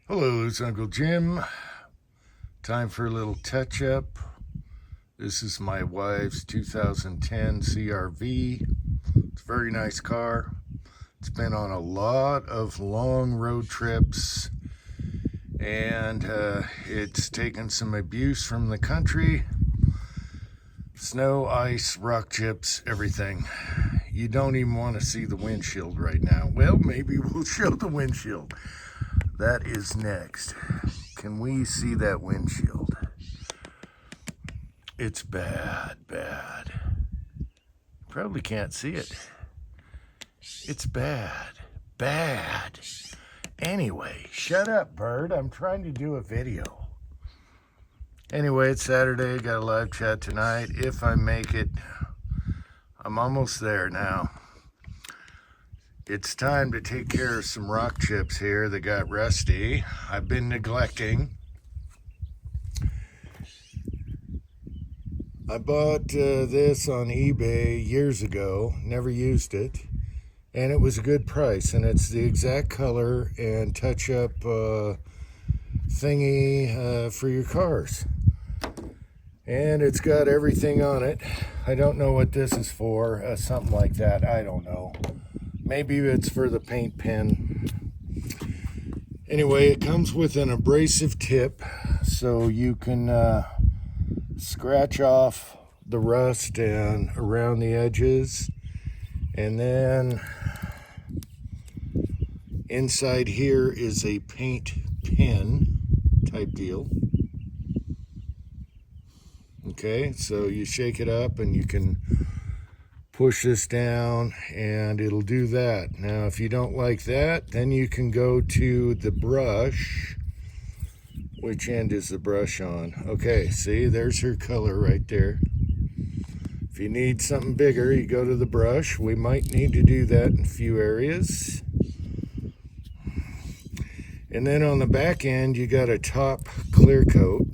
Hello, it's Uncle Jim. Time for a little touch-up. This is my wife's 2010 CR-V. It's a very nice car. It's been on a lot of long road trips, and it's taken some abuse from the country. Snow, ice, rock chips, everything. You don't even want to see the windshield right now. Well, maybe we'll show the windshield. That is next. Can we see that windshield? It's bad. Probably can't see it. It's bad. Anyway, shut up, bird. I'm trying to do a video. Anyway, it's Saturday. Got a live chat tonight. If I make it, I'm almost there now. It's time to take care of some rock chips here that got rusty. I've been neglecting. I bought this on eBay years ago, never used it, and it was a good price, and it's the exact color and touch-up thingy for your cars. And it's got everything on it. I don't know what this is for, something like that, I don't know. Maybe it's for the paint pen. Anyway, it comes with an abrasive tip, so you can scratch off the rust and around the edges. And then inside here is a paint pen type deal. Okay, so you shake it up and you can push this down and it'll do that. Now, if you don't like that, then you can go to the brush. Which end is the brush on? Okay, see, there's her color right there. If you need something bigger, you go to the brush. We might need to do that in a few areas. And then on the back end, you got a top clear coat.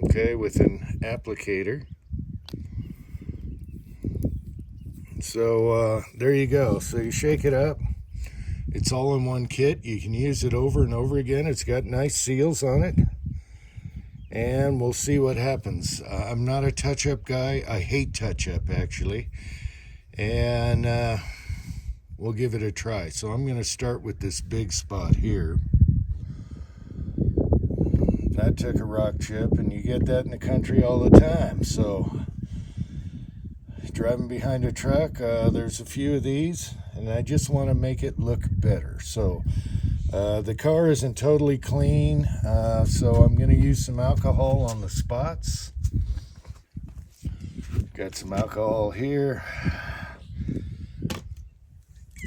Okay, with an applicator. So there you go. So you shake it up. It's all in one kit. You can use it over and over again. It's got nice seals on it. And we'll see what happens. I'm not a touch-up guy. I hate touch-up, actually. And we'll give it a try. So I'm going to start with this big spot here. That took a rock chip, and you get that in the country all the time. So driving behind a truck, there's a few of these, and I just want to make it look better. So the car isn't totally clean, so I'm going to use some alcohol on the spots. Got some alcohol here,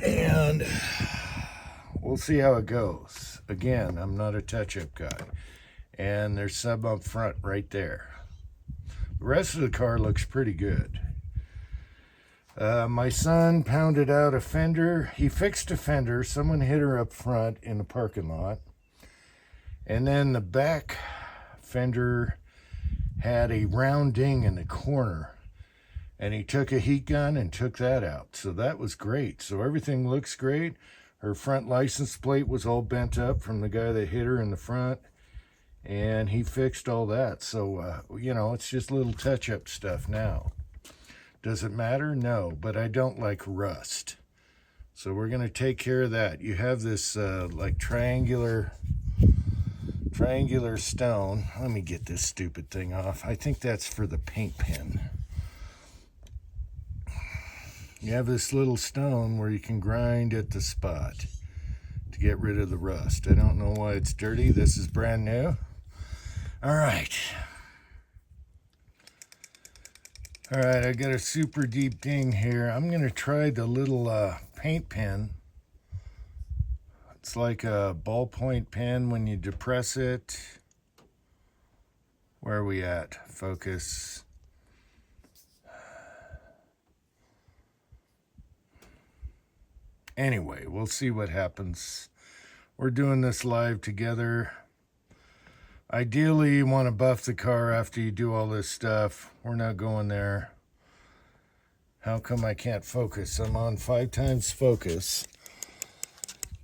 and we'll see how it goes. Again, I'm not a touch-up guy. And there's some up front right there. The rest of the car looks pretty good. My son pounded out a fender. He fixed a fender. Someone hit her up front in the parking lot. And then the back fender had a round ding in the corner. And he took a heat gun and took that out. So that was great. So everything looks great. Her front license plate was all bent up from the guy that hit her in the front. And he fixed all that. So, you know, it's just little touch-up stuff now. Does it matter? No, but I don't like rust. So we're going to take care of that. You have this like triangular stone. Let me get this stupid thing off. I think that's for the paint pen. You have this little stone where you can grind at the spot to get rid of the rust. I don't know why it's dirty. This is brand new. All right. All right, I got a super deep ding here. I'm going to try the little paint pen. It's like a ballpoint pen when you depress it. Where are we at? Focus. Anyway, we'll see what happens. We're doing this live together. Ideally, you want to buff the car after you do all this stuff. We're not going there. How come I can't focus? I'm on 5 times focus.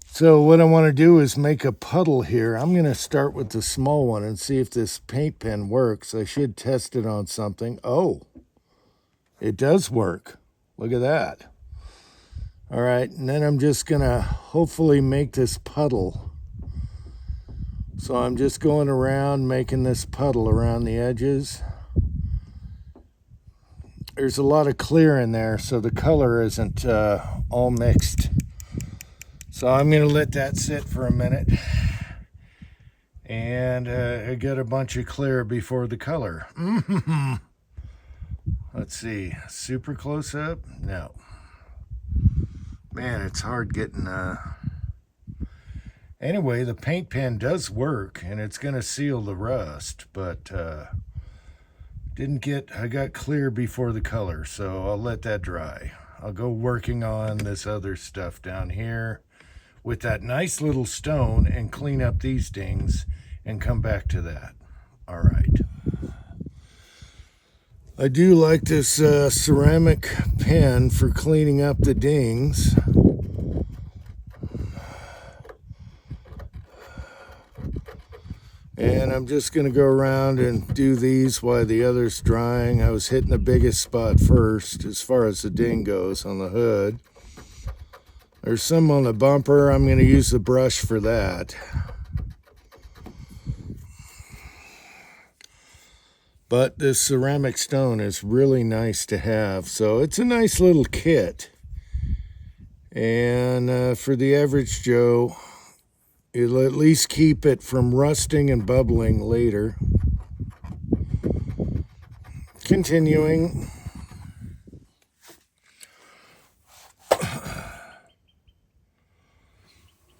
So what I want to do is make a puddle here. I'm going to start with the small one and see if this paint pen works. I should test it on something. Oh, it does work. Look at that. All right, and then I'm just going to hopefully make this puddle. So I'm just going around making this puddle around the edges. There's a lot of clear in there, so the color isn't all mixed. So I'm going to let that sit for a minute. And I got a bunch of clear before the color. Let's see, super close up? No. Man, it's hard getting... Anyway, the paint pen does work, and it's going to seal the rust, but I got clear before the color, so I'll let that dry. I'll go working on this other stuff down here with that nice little stone and clean up these dings and come back to that. All right. I do like this ceramic pen for cleaning up the dings. And I'm just going to go around and do these while the other's drying. I was hitting the biggest spot first as far as the ding goes on the hood. There's some on the bumper. I'm going to use the brush for that. But this ceramic stone is really nice to have. So it's a nice little kit. And for the average Joe, it'll at least keep it from rusting and bubbling later. Continuing.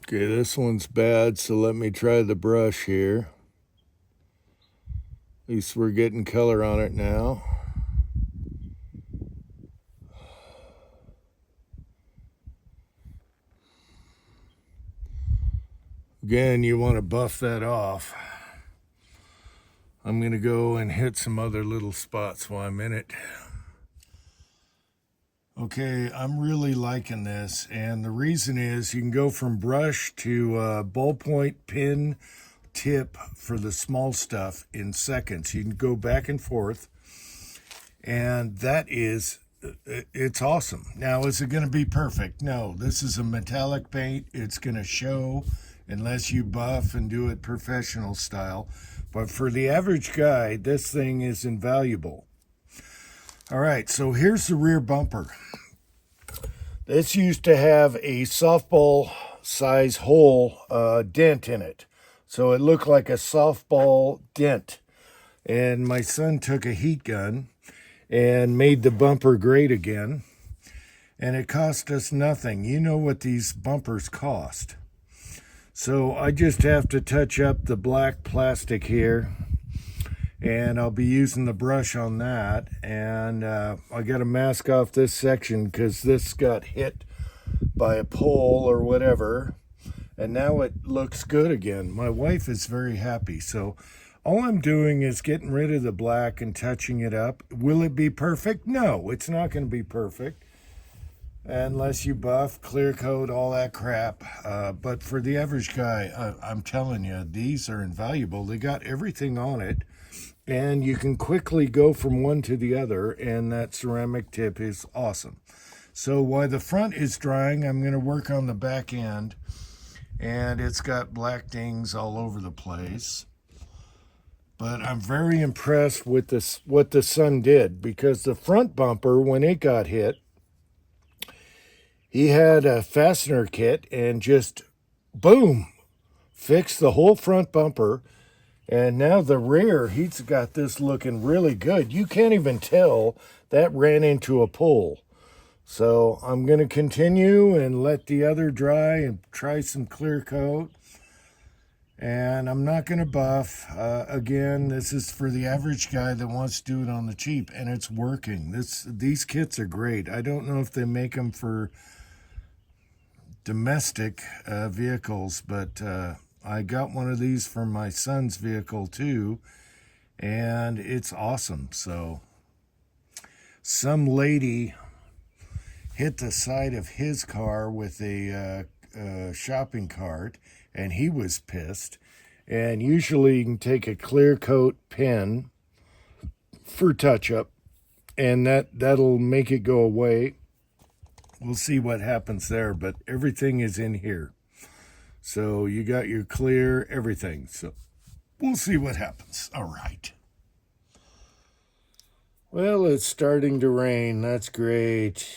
Okay, this one's bad, so let me try the brush here. At least we're getting color on it now. Again, you want to buff that off. I'm going to go and hit some other little spots while I'm in it. Okay, I'm really liking this, and the reason is you can go from brush to ballpoint pen tip for the small stuff in seconds. You can go back and forth, and it's awesome. Now, is it going to be perfect? No, this is a metallic paint. It's going to show unless you buff and do it professional style. But for the average guy, this thing is invaluable. All right, so here's the rear bumper. This used to have a softball size hole dent in it. So it looked like a softball dent. And my son took a heat gun and made the bumper great again. And it cost us nothing. You know what these bumpers cost. So I just have to touch up the black plastic here, and I'll be using the brush on that. And I got to mask off this section because this got hit by a pole or whatever, and now it looks good again. My wife is very happy. So all I'm doing is getting rid of the black and touching it up. Will it be perfect? No, it's not going to be perfect. Unless you buff, clear coat, all that crap. But for the average guy, I'm telling you, these are invaluable. They got everything on it, and you can quickly go from one to the other, and that ceramic tip is awesome. So while the front is drying, I'm going to work on the back end. And it's got black dings all over the place. But I'm very impressed with this, what the son did, because the front bumper, when it got hit, he had a fastener kit and just boom, fixed the whole front bumper. And now the rear, he's got this looking really good. You can't even tell that ran into a pole. So I'm going to continue and let the other dry and try some clear coat. And I'm not going to buff. Again, this is for the average guy that wants to do it on the cheap, and it's working. These kits are great. I don't know if they make them for domestic vehicles, but I got one of these for my son's vehicle too, and it's awesome. So some lady hit the side of his car with a shopping cart, and he was pissed. And usually you can take a clear coat pen for touch-up, and that'll make it go away. We'll see what happens there, but everything is in here. So you got your clear, everything. So we'll see what happens. All right. Well, it's starting to rain. That's great.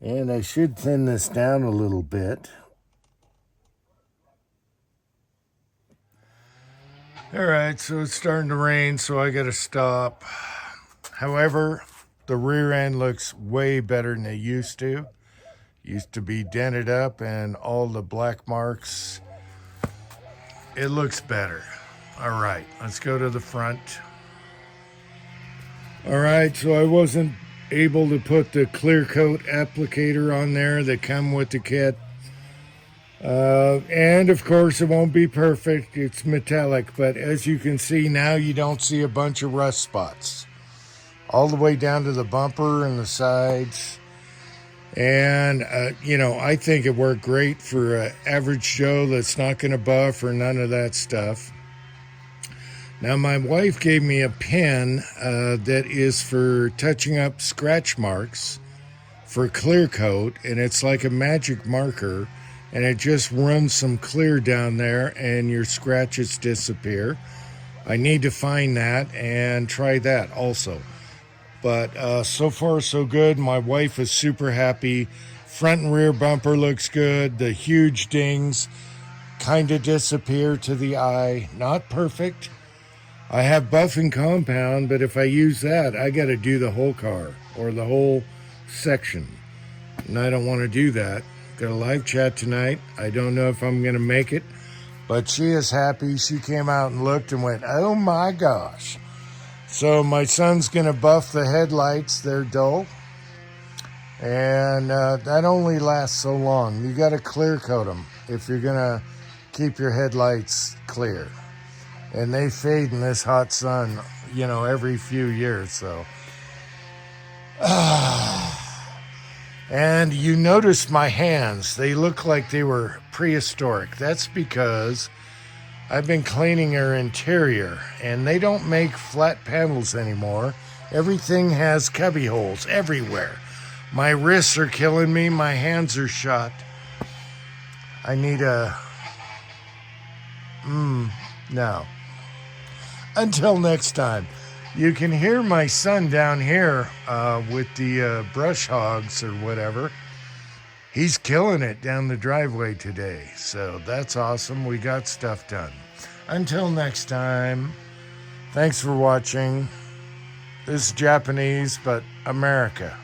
And I should thin this down a little bit. All right, so it's starting to rain, so I got to stop. However, the rear end looks way better than it used to. Used to be dented up and all the black marks. It looks better. All right, let's go to the front. All right, so I wasn't able to put the clear coat applicator on there that come with the kit. And of course it won't be perfect. It's metallic, but as you can see now, you don't see a bunch of rust spots all the way down to the bumper and the sides. And I think it worked great for an average Joe that's not going to buff or none of that stuff. Now my wife gave me a pen that is for touching up scratch marks for clear coat, and it's like a magic marker, and it just runs some clear down there and your scratches disappear. I need to find that and try that also. But so far so good. My wife is super happy. Front and rear bumper looks good. The huge dings kind of disappear to the eye. Not perfect. I have buffing compound, but if I use that, I got to do the whole car or the whole section. And I don't want to do that. Got a live chat tonight. I don't know if I'm going to make it, but she is happy. She came out and looked and went, oh my gosh. So my son's going to buff the headlights. They're dull. And that only lasts so long. You got to clear coat them if you're going to keep your headlights clear. And they fade in this hot sun, every few years. So, and you notice my hands, they look like they were prehistoric. That's because I've been cleaning her interior, and they don't make flat panels anymore. Everything has cubby holes everywhere. My wrists are killing me. My hands are shot. I need no. Until next time. You can hear my son down here with the brush hogs or whatever. He's killing it down the driveway today. So that's awesome. We got stuff done. Until next time, thanks for watching. This is Japanese, but America.